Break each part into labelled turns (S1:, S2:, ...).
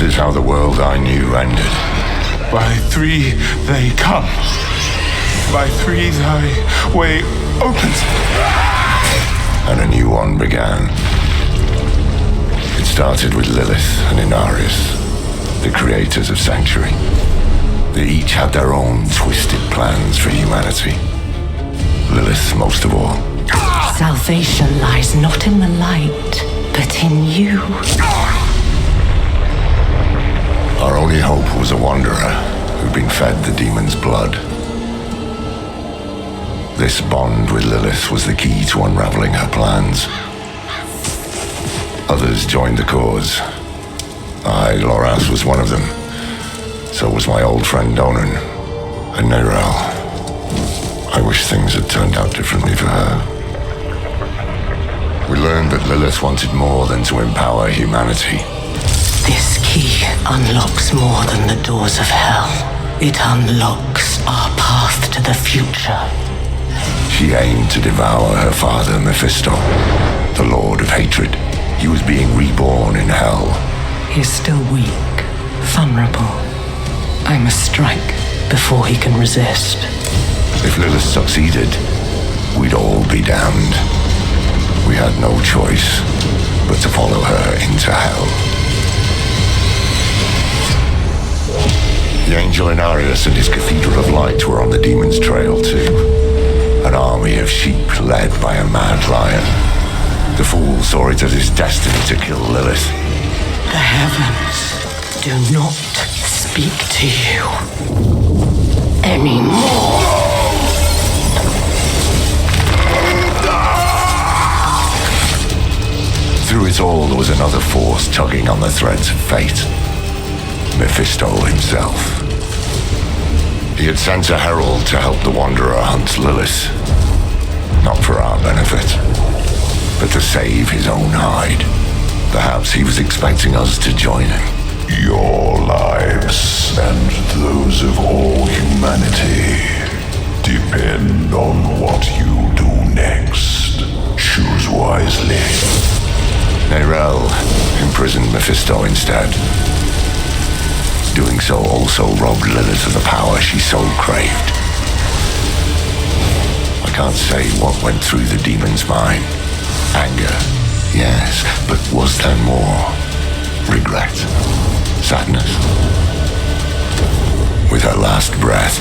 S1: is how the world I knew ended.
S2: By 3 they come. By 3 thy way opens.
S1: And a new one began. It started with Lilith and Inarius, the creators of Sanctuary. They each had their own twisted plans for humanity. Lilith most of all.
S3: Salvation lies not in the light, but in you.
S1: Our only hope was a wanderer who'd been fed the demon's blood. This bond with Lilith was the key to unraveling her plans. Others joined the cause. I, Lorath, was one of them. So was my old friend Donan and Neyrelle. I wish things had turned out differently for her. We learned that Lilith wanted more than to empower humanity.
S3: This key unlocks more than the doors of hell. It unlocks our path to the future.
S1: She aimed to devour her father, Mephisto, the Lord of Hatred. He was being reborn in hell.
S3: He's still weak, vulnerable. I must strike before he can resist.
S1: If Lilith succeeded, we'd all be damned. We had no choice but to follow her into hell. The angel Inarius and his Cathedral of Light were on the demon's trail too. An army of sheep led by a mad lion. The fool saw it as his destiny to kill Lilith.
S3: The heavens do not speak to you anymore.
S1: Through it all, there was another force tugging on the threads of fate. Mephisto himself. He had sent a herald to help the Wanderer hunt Lilith. Not for our benefit, but to save his own hide. Perhaps he was expecting us to join him.
S4: Your lives and those of all humanity depend on what you do next. Choose wisely.
S1: Neyrelle imprisoned Mephisto instead. Doing so also robbed Lilith of the power she so craved. I can't say what went through the demon's mind. Anger, yes, but was there more? Regret? Sadness? With her last breath,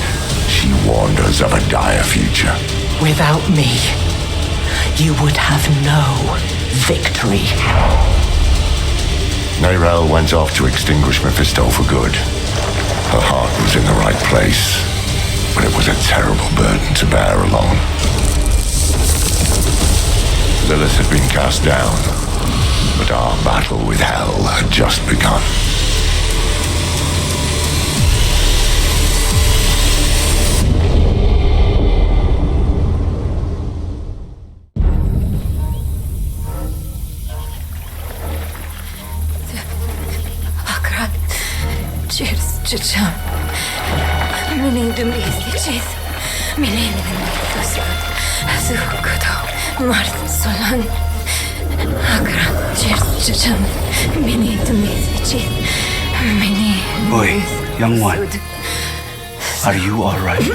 S1: she warned us of a dire future.
S3: Without me, you would have no victory.
S1: Neyrelle went off to extinguish Mephisto for good. Her heart was in the right place, but it was a terrible burden to bear alone. Lilith had been cast down, but our battle with hell had just begun.
S5: Чичам. Миний дэмбийсчээс миний төсөд зүгтөө март солон агран чичам миний дэмбийсчээс миний.
S6: Boy, young one, are you all right?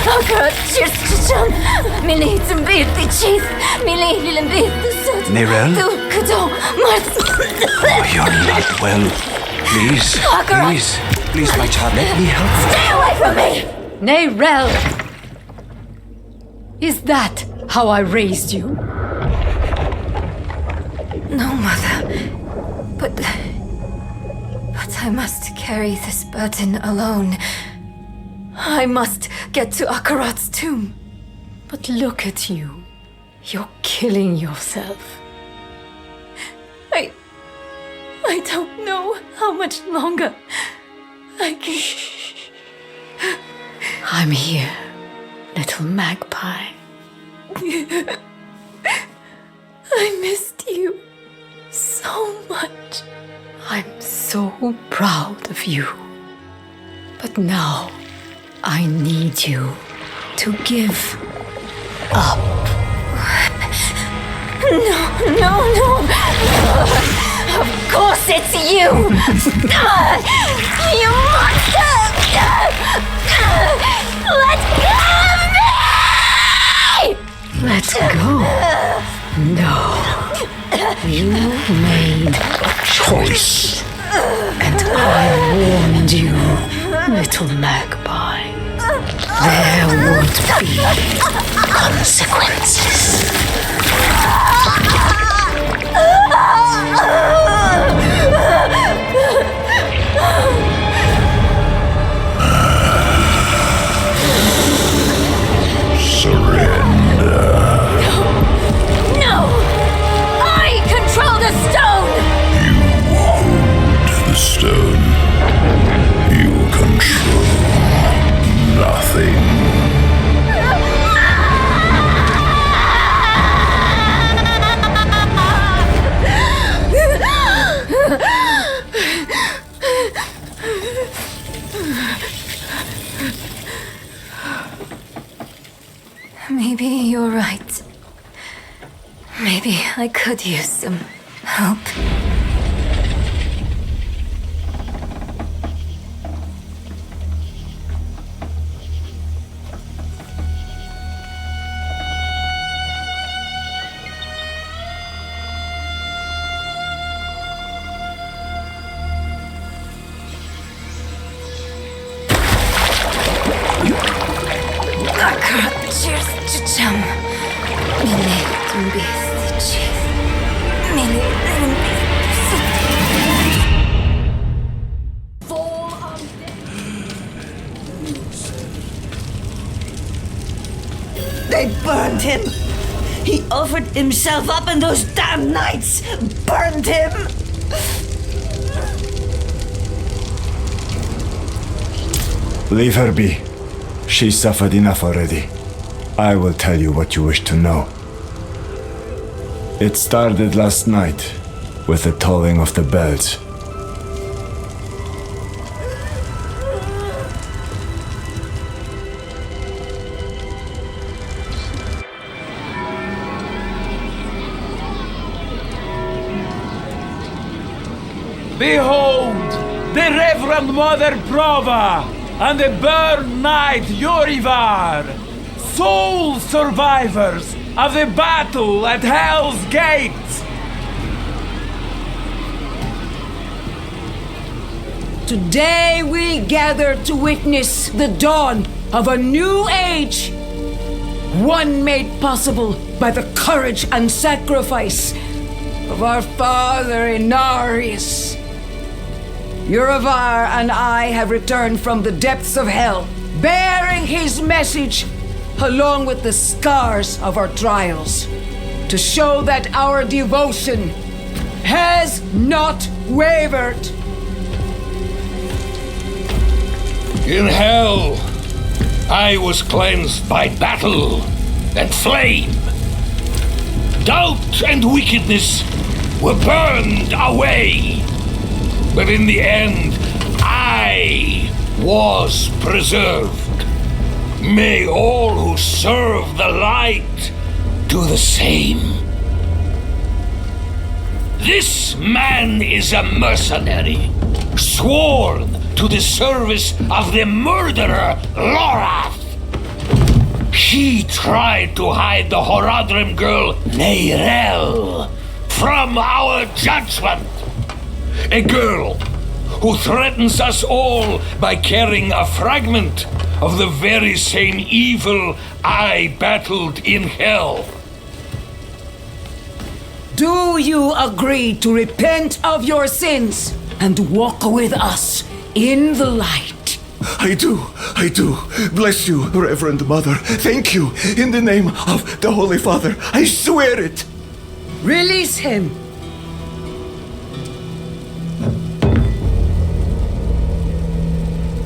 S5: Агран чичам миний дэмбийсчээс миний дэмбийсчээс.
S6: Neyrelle?
S5: Зүгтөө март.
S6: Oh, you're not well. Please, please, my child, let me help you.
S5: Stay away from me!
S7: Neyrelle! Is that how I raised you?
S5: No, Mother. But I must carry this burden alone. I must get to Akarat's tomb.
S7: But look at you. You're killing yourself.
S5: I don't know how much longer I can.
S7: I'm here, little Magpie.
S5: I missed you so much.
S7: I'm so proud of you. But now, I need you to give up.
S5: No. Of course it's you! You monster! Let go of me!
S7: Let go. No. You made a choice. And I warned you, little Magpie. There would be consequences.
S4: Surrender.
S5: No! I control the stone!
S4: You hold the stone. You control nothing.
S5: Maybe you're right. Maybe I could use some help.
S8: They burned him! He offered himself up and those damn knights burned him!
S9: Leave her be. She suffered enough already. I will tell you what you wish to know. It started last night with the tolling of the bells.
S10: Behold, the Reverend Mother Prova and the Burn Knight Urivar, sole survivors of the battle at Hell's Gate.
S8: Today we gather to witness the dawn of a new age, one made possible by the courage and sacrifice of our father Inarius. Urivar and I have returned from the depths of hell, bearing his message along with the scars of our trials, to show that our devotion has not wavered.
S11: In hell, I was cleansed by battle and flame. Doubt and wickedness were burned away. But in the end, I was preserved. May all who serve the light do the same. This man is a mercenary, sworn to the service of the murderer Lorath. He tried to hide the Horadrim girl Neyrelle from our judgment. A girl who threatens us all by carrying a fragment of the very same evil I battled in hell.
S8: Do you agree to repent of your sins and walk with us in the light?
S12: I do. Bless you, Reverend Mother. Thank you. In the name of the Holy Father, I swear it.
S8: Release him.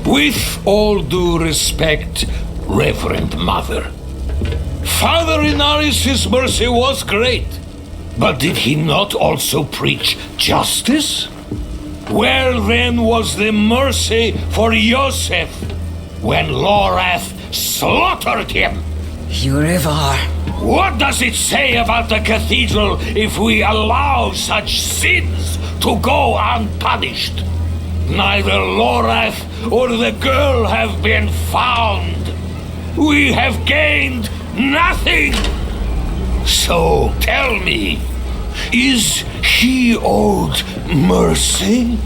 S11: With all due respect, Reverend Mother, Father Inarius' mercy was great, but did he not also preach justice? Where then was the mercy for Yosef when Lorath slaughtered him?
S8: Urivar.
S11: What does it say about the cathedral if we allow such sins to go unpunished? Neither Lorath or the girl have been found. We have gained nothing. So tell me, is he owed mercy?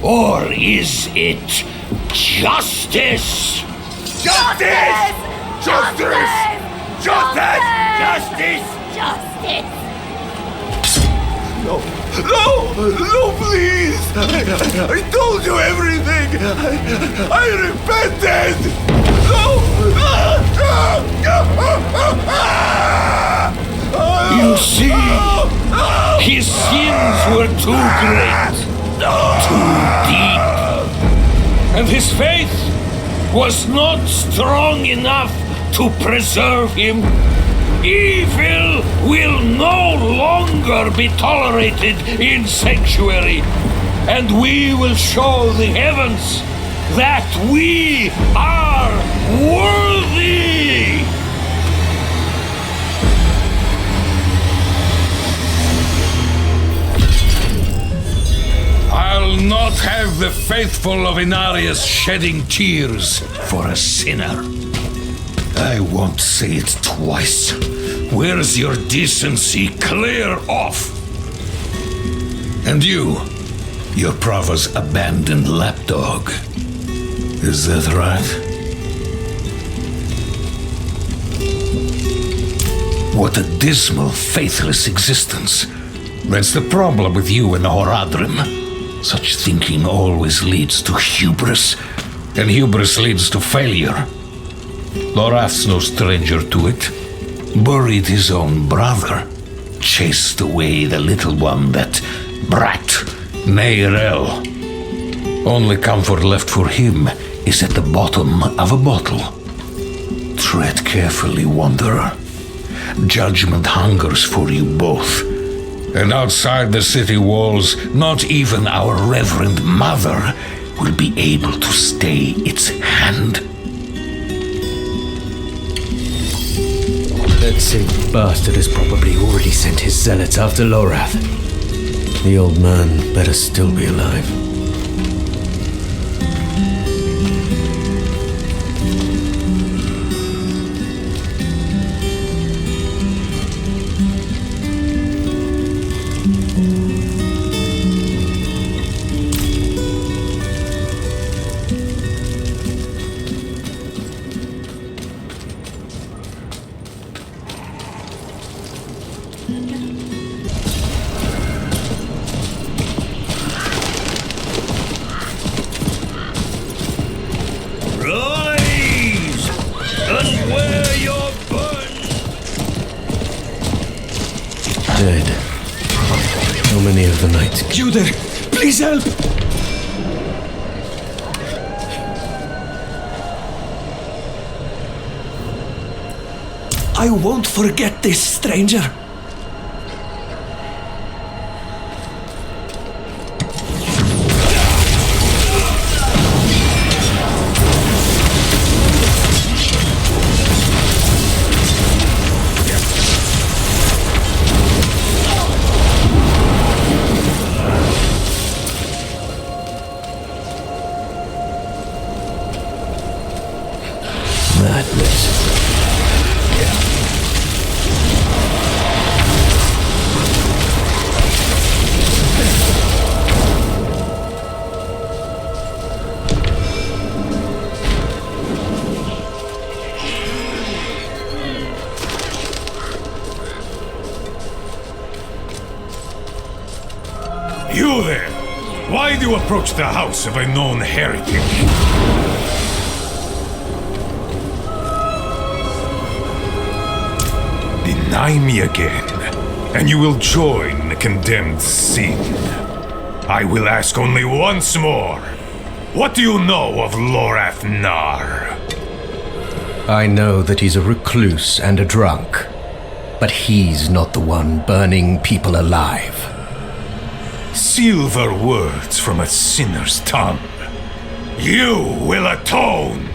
S11: Or is it justice?
S1: Justice! Justice! Justice! Justice!
S5: Justice!
S12: No, please! I told you everything! I repented!
S11: You see, his sins were too great, too deep, and his faith was not strong enough to preserve him. Evil will no longer be tolerated in Sanctuary, and we will show the heavens that we are worthy! I'll not have the faithful of Inarius shedding tears for a sinner. I won't say it twice. Where's your decency? Clear off! And you, your Prava's abandoned lapdog. Is that right? What a dismal, faithless existence. That's the problem with you and Horadrim. Such thinking always leads to hubris, and hubris leads to failure. Lorath's no stranger to it. Buried his own brother. Chased away the little one, that brat, Neyrelle. Only comfort left for him is at the bottom of a bottle. Tread carefully, wanderer. Judgment hungers for you both. And outside the city walls, not even our Reverend Mother will be able to stay its hand.
S6: That sick bastard has probably already sent his zealots after Lorath. The old man better still be alive. Dead. How many of the knights?
S11: You there! Please help! I won't forget this, stranger.
S2: You there! Why do you approach the house of a known heretic? Deny me again, and you will join the condemned sin. I will ask only once more. What do you know of Lorath and Neyrelle?
S6: I know that he's a recluse and a drunk, but he's not the one burning people alive.
S2: Silver words from a sinner's tongue. You will atone!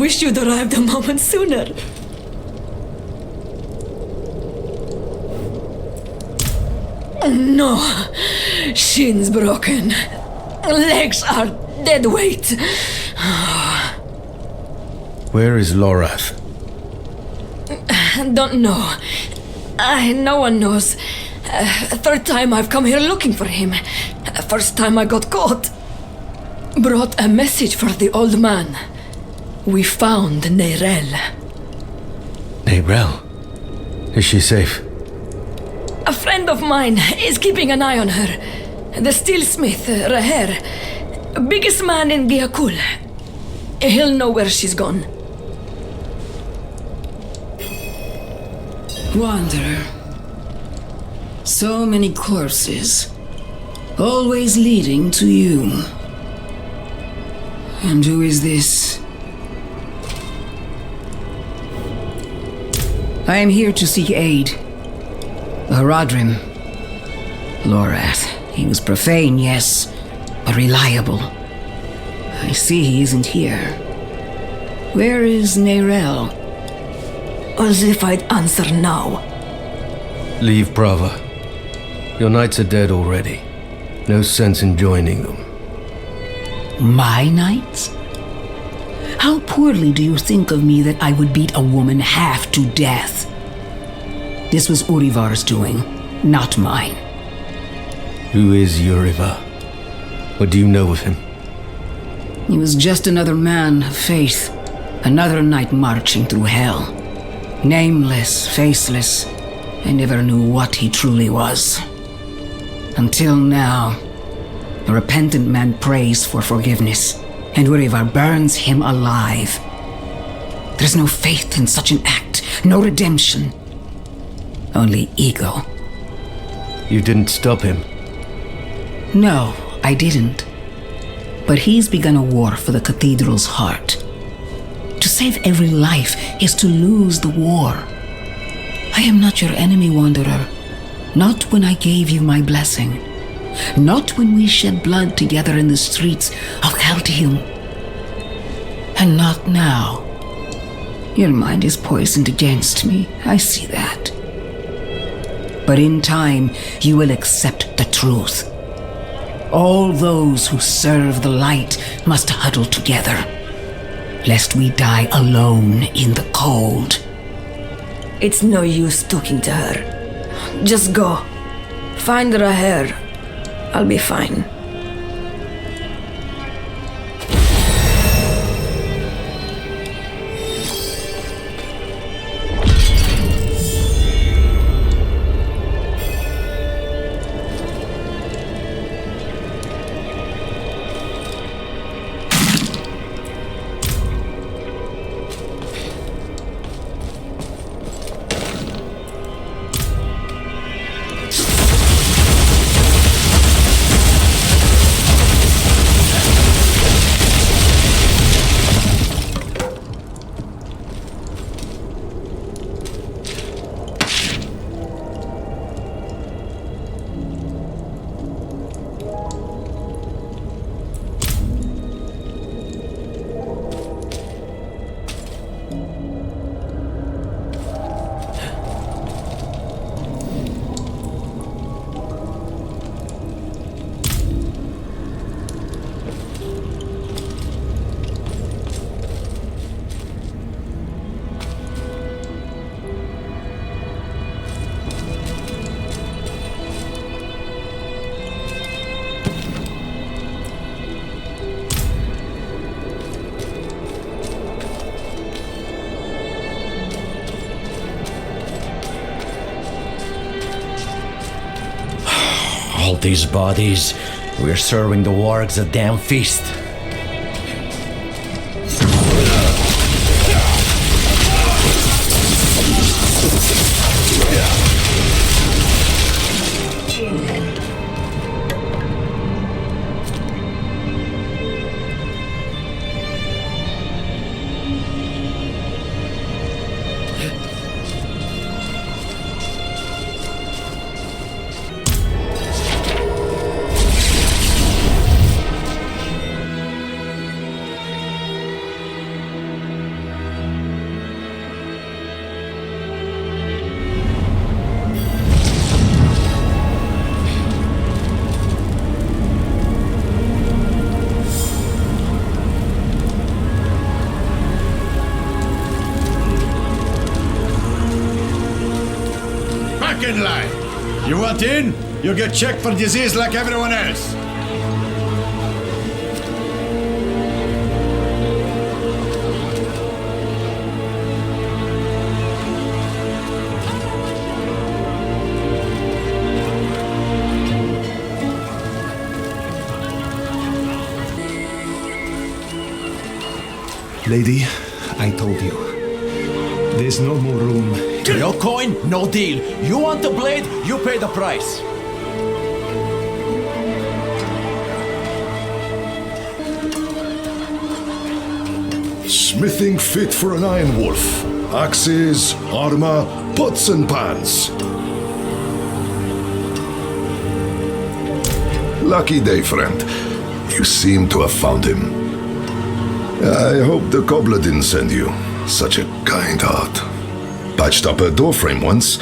S7: wish you'd arrived a moment sooner. No. Shins broken. Legs are dead weight.
S6: Where is Lorath?
S7: Don't know. No one knows. Third time I've come here looking for him. First time I got caught. Brought a message for the old man. We found Neyrelle.
S6: Neyrelle? Is she safe?
S7: A friend of mine is keeping an eye on her. The steelsmith, Raher. Biggest man in Giakul. He'll know where she's gone.
S8: Wanderer. So many corpses. Always leading to you. And who is this? I am here to seek aid. Haradrim. Lorath. He was profane, yes, but reliable. I see he isn't here. Where is Neyrelle?
S7: As if I'd answer now.
S6: Leave Brava. Your knights are dead already. No sense in joining them.
S8: My knights? How poorly do you think of me that I would beat a woman half to death? This was Urivar's doing, not mine.
S6: Who is Urivar? What do you know of him?
S8: He was just another man of faith. Another knight marching through hell. Nameless, faceless. I never knew what he truly was. Until now. A repentant man prays for forgiveness, and Urivar burns him alive. There's no faith in such an act, no redemption. Only ego.
S6: You didn't stop him?
S8: No, I didn't. But he's begun a war for the cathedral's heart. To save every life is to lose the war. I am not your enemy, Wanderer. Not when I gave you my blessing. Not when we shed blood together in the streets of Chaldeum. And not now. Your mind is poisoned against me, I see that. But in time, you will accept the truth. All those who serve the light must huddle together, lest we die alone in the cold.
S7: It's no use talking to her. Just go. Find Raher. I'll be fine.
S13: All these bodies, we're serving the wargs a damn feast.
S14: You want in? You get checked for disease like everyone else.
S12: Lady, I told you. There's no more room.
S13: No coin, no deal. You want the blade, you pay the price.
S4: Smithing fit for an iron wolf. Axes, armor, pots and pans. Lucky day, friend. You seem to have found him. I hope the cobbler didn't send you. Such a kind heart. Patched up her doorframe once.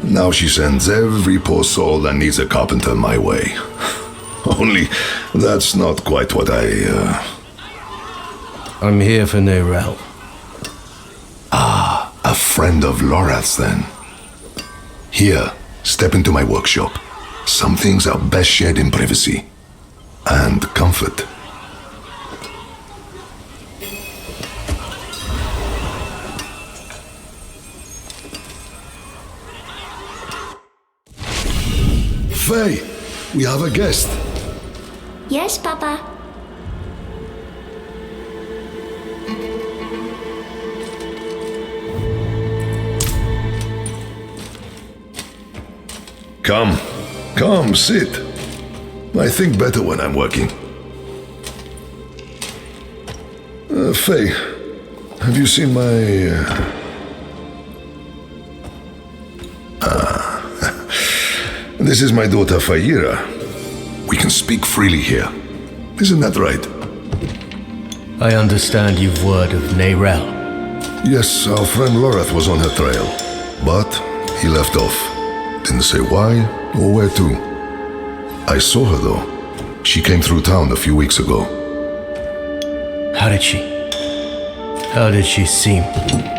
S4: Now she sends every poor soul that needs a carpenter my way. Only that's not quite what
S6: I'm here for Neyrelle.
S4: Ah, a friend of Lorath's then. Here, step into my workshop. Some things are best shared in privacy. And comfort. Faye, we have a guest.
S15: Yes, Papa.
S4: Come, sit. I think better when I'm working. Faye, have you seen my... This is my daughter Fayira. We can speak freely here. Isn't that right?
S6: I understand you've word of Neyrelle.
S4: Yes, our friend Lorath was on her trail. But he left off. Didn't say why or where to. I saw her though. She came through town a few weeks ago.
S6: How did she? How did she seem?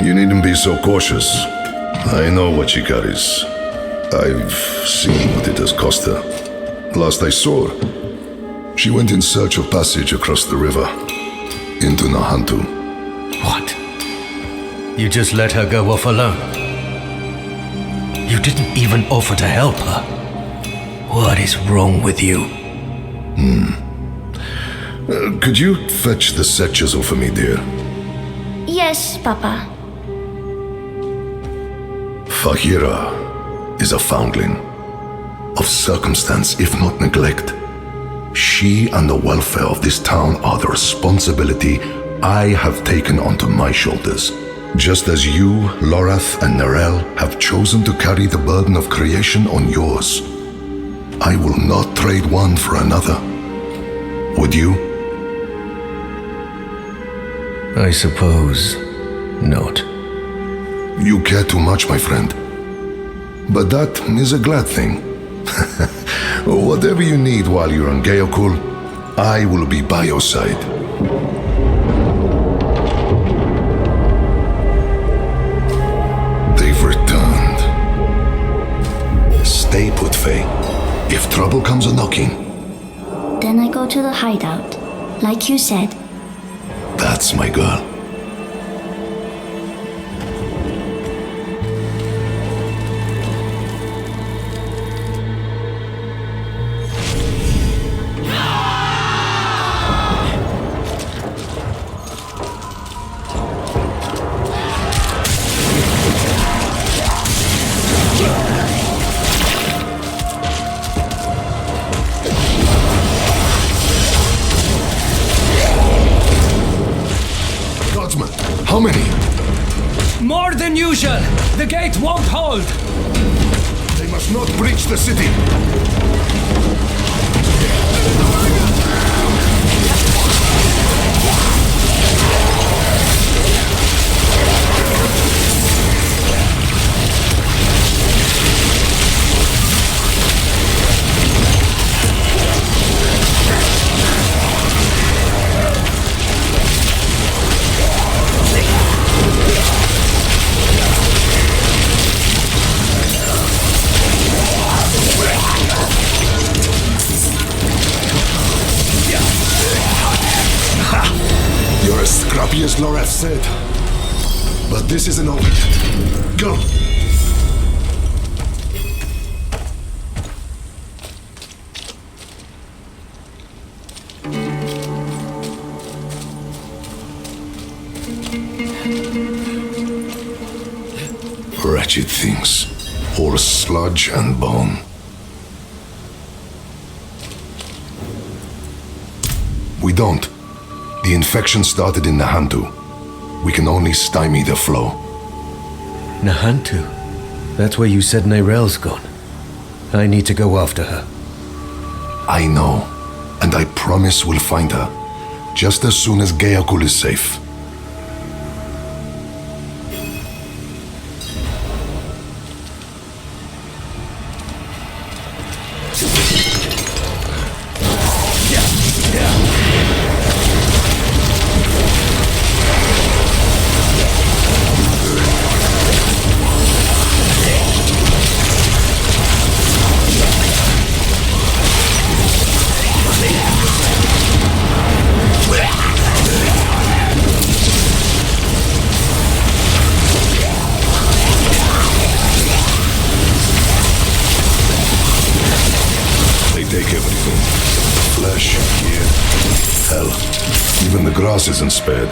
S4: You needn't be so cautious. I know what she carries. I've seen what it has cost her. Last I saw her, she went in search of passage across the river, into Nahantu.
S6: What? You just let her go off alone? You didn't even offer to help her? What is wrong with you?
S4: Could you fetch the Setchers for me, dear?
S15: Yes, Papa.
S4: Fahira is a foundling, of circumstance if not neglect. She and the welfare of this town are the responsibility I have taken onto my shoulders, just as you, Lorath and Neyrelle, have chosen to carry the burden of creation on yours. I will not trade one for another. Would you?
S6: I suppose not.
S4: You care too much, my friend. But that is a glad thing. Whatever you need while you're on Geokul, I will be by your side. They've returned. Stay put, Faye. If trouble comes a-knocking...
S15: Then I go to the hideout, like you said.
S4: That's my girl. How many?
S10: More than usual. The gate won't hold.
S4: They must not breach the city. Happy as Lorath said. But this isn't over yet. Go! Wretched things. Horse sludge and bone. We don't. The infection started in Nahantu. We can only stymie the flow.
S6: Nahantu? That's where you said Neyrelle's gone. I need to go after her.
S4: I know. And I promise we'll find her. Just as soon as Gayakul is safe. Isn't spared.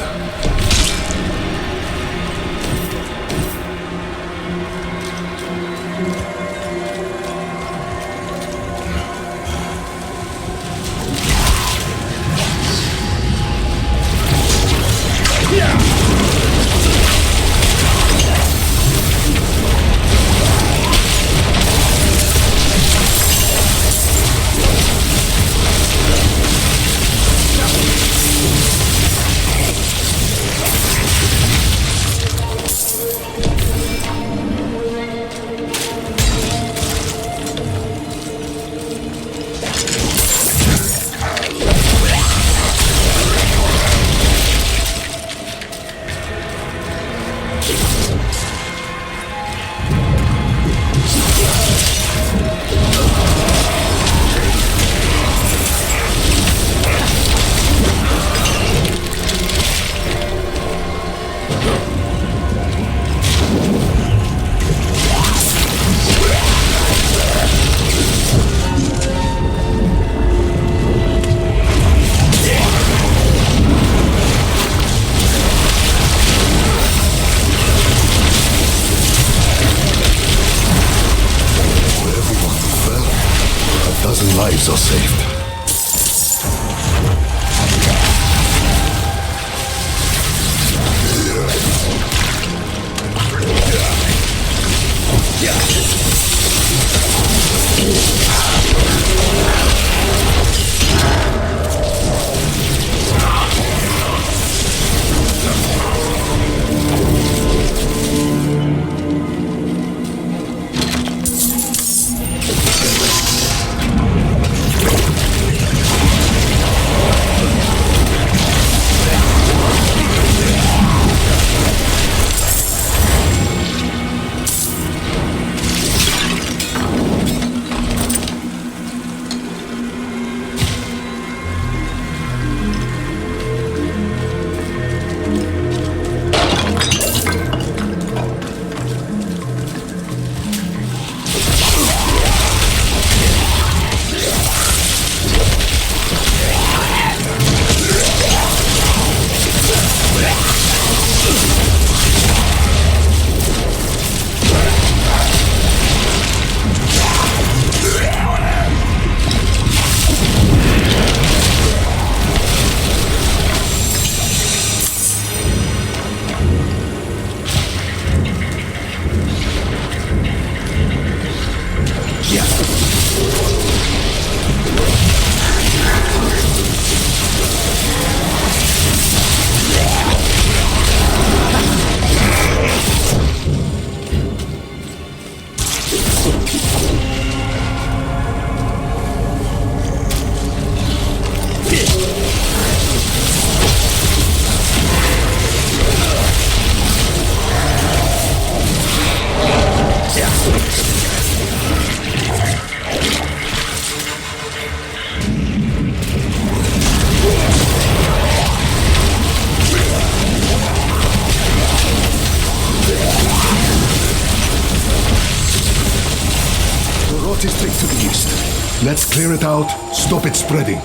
S4: Lives are saved. East. Let's clear it out, stop it spreading.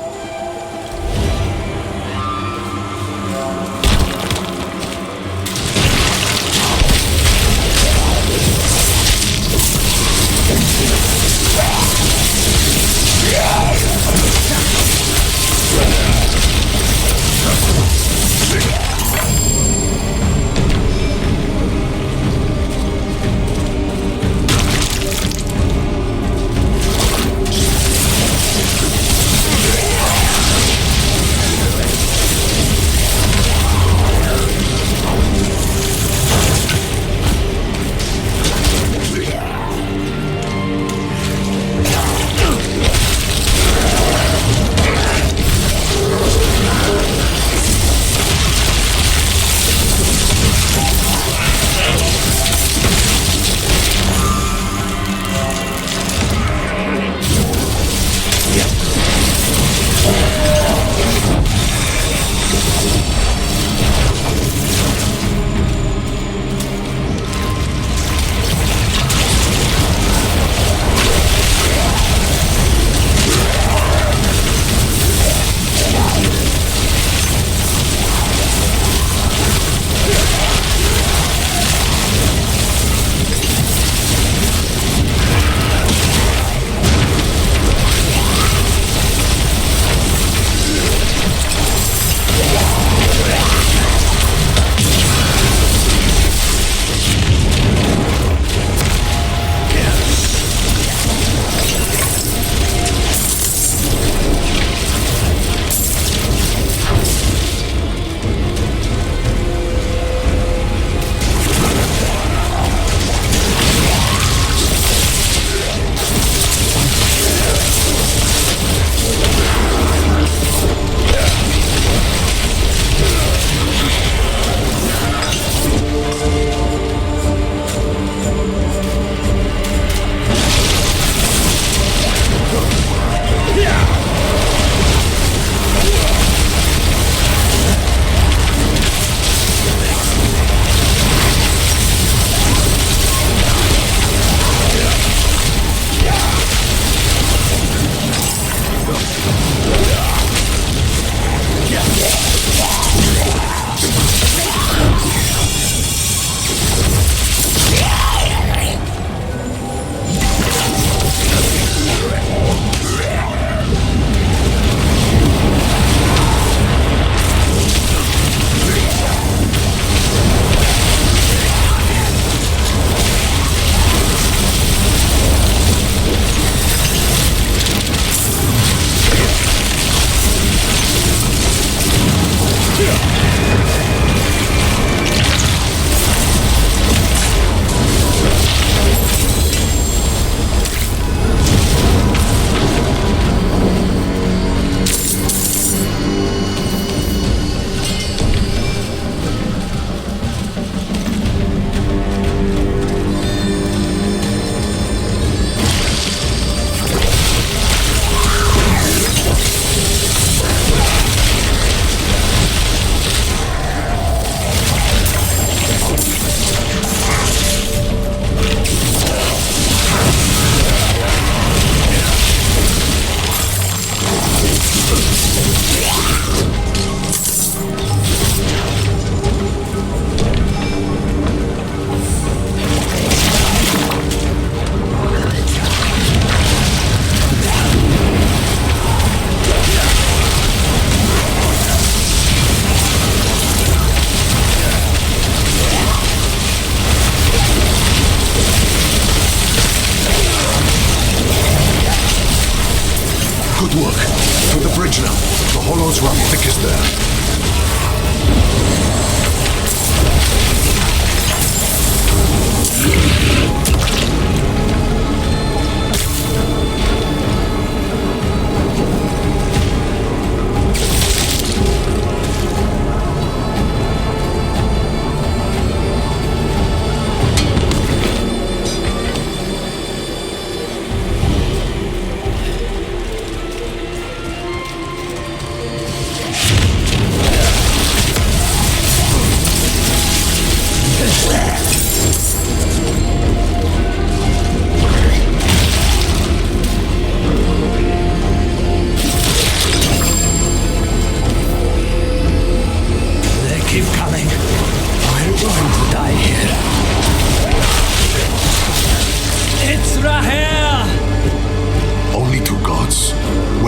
S4: Hollows run thickest there.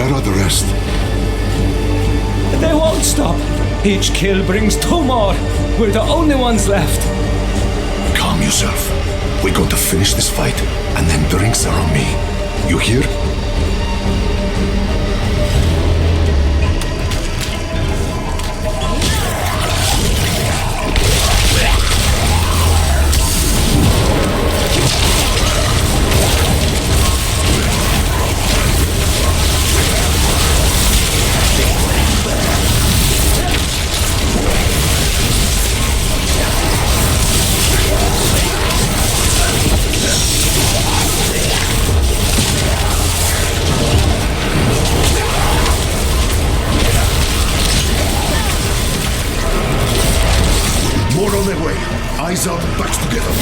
S4: Where are the rest?
S16: They won't stop. Each kill brings 2 more. We're the only ones left.
S4: Calm yourself. We're going to finish this fight, and then drinks are on me. You hear? More on their way. Eyes up, backs together.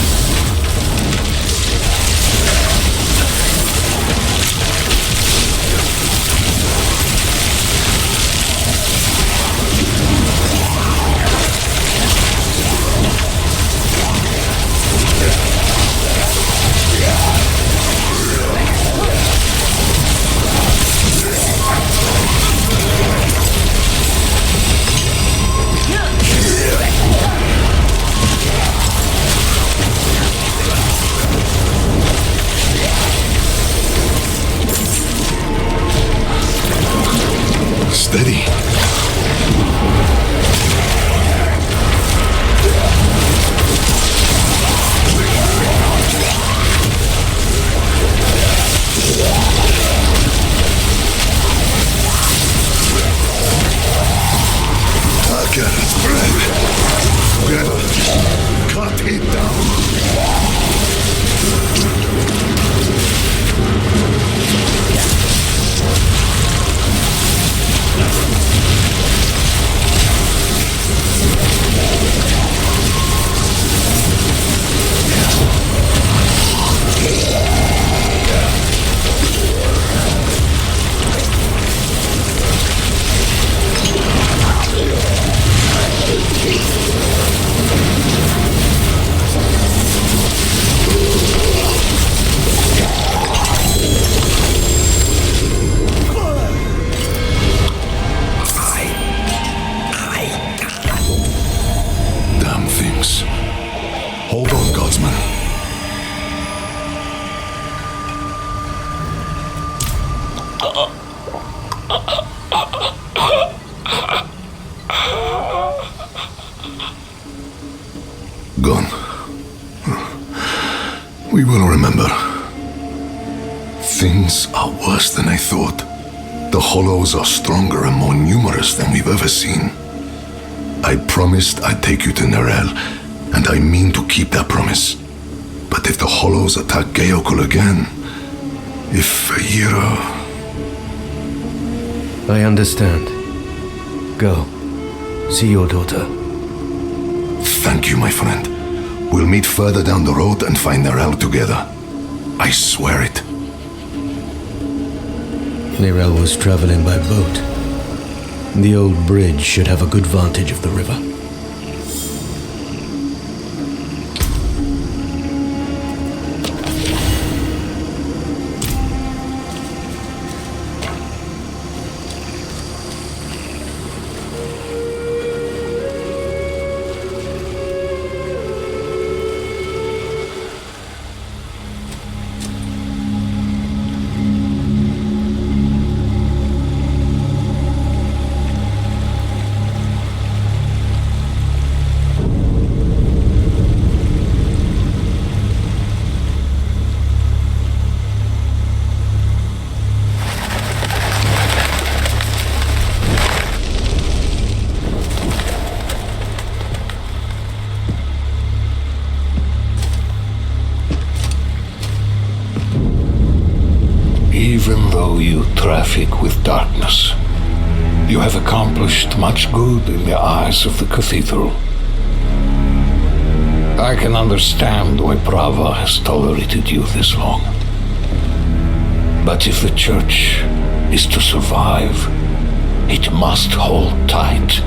S4: Steady. Cut it down. Hold on, Godsman. Gone. We will remember. Things are worse than I thought. The Hollows are stronger and more numerous than we've ever seen. I promised I'd take you to Neyrelle, and I mean to keep that promise. But if the Hollows attack Geokul again, if Urivar...
S6: I understand. Go. See your daughter.
S4: Thank you, my friend. We'll meet further down the road and find Neyrelle together. I swear it.
S6: Neyrelle was traveling by boat. The old bridge should have a good vantage of the river.
S11: Even though you traffic with darkness, you have accomplished much good in the eyes of the cathedral. I can understand why Prava has tolerated you this long. But if the church is to survive, it must hold tight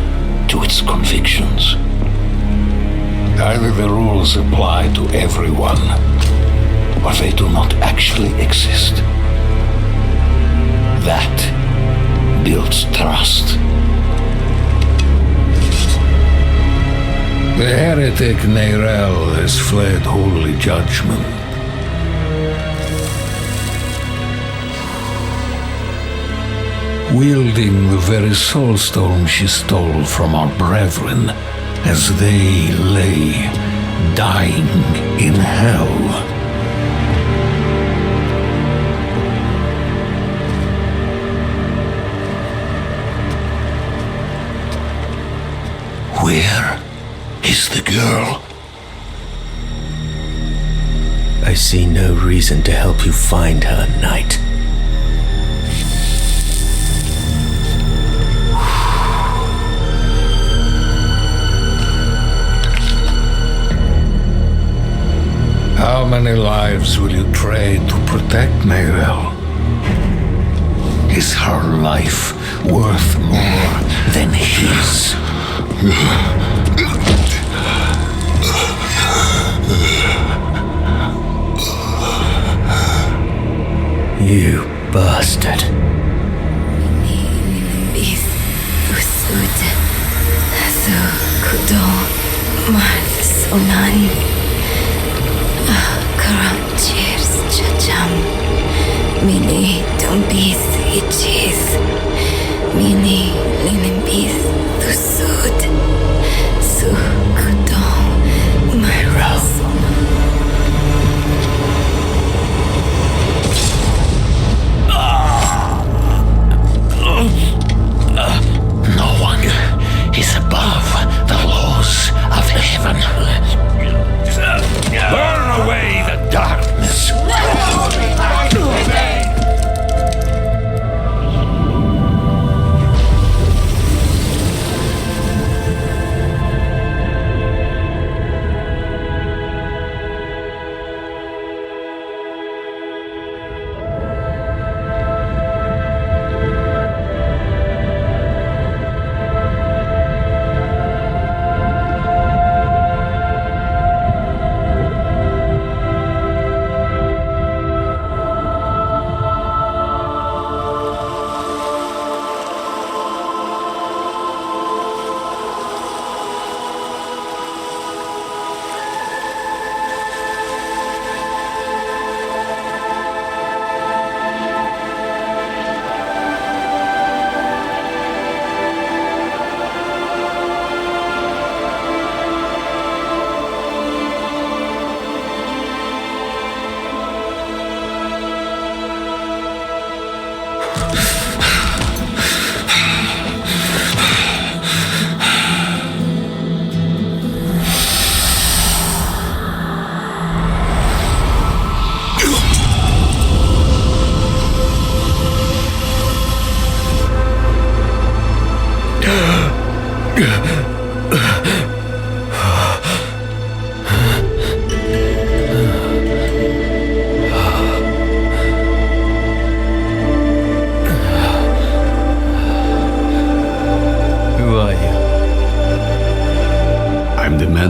S11: to its convictions. Either the rules apply to everyone, or they do not actually exist. That heretic Neyrelle has fled holy judgment. Wielding the very soulstone she stole from our brethren as they lay dying in hell. Where is the girl?
S6: I see no reason to help you find her, Knight.
S11: How many lives will you trade to protect Neyrelle? Is her life worth more than his?
S6: You bastard.
S5: Mini tumbis ichis, mini linimbis tusud, su kudon maras.
S11: No one is above the laws of heaven. Burn away the darkness.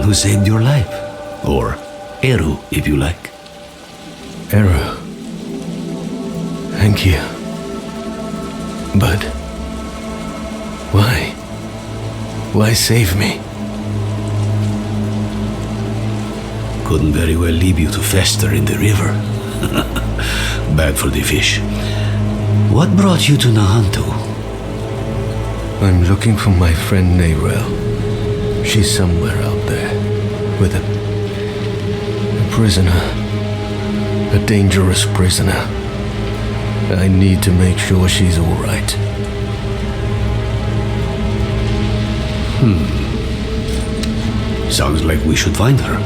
S17: Who saved your life, or Eru, if you like.
S6: Eru. Thank you. But why? Why save me?
S17: Couldn't very well leave you to fester in the river. Bad for the fish. What brought you to Nahantu?
S6: I'm looking for my friend Neyrelle. She's somewhere out there, with a prisoner. A dangerous prisoner. I need to make sure she's all right.
S17: Sounds like we should find her.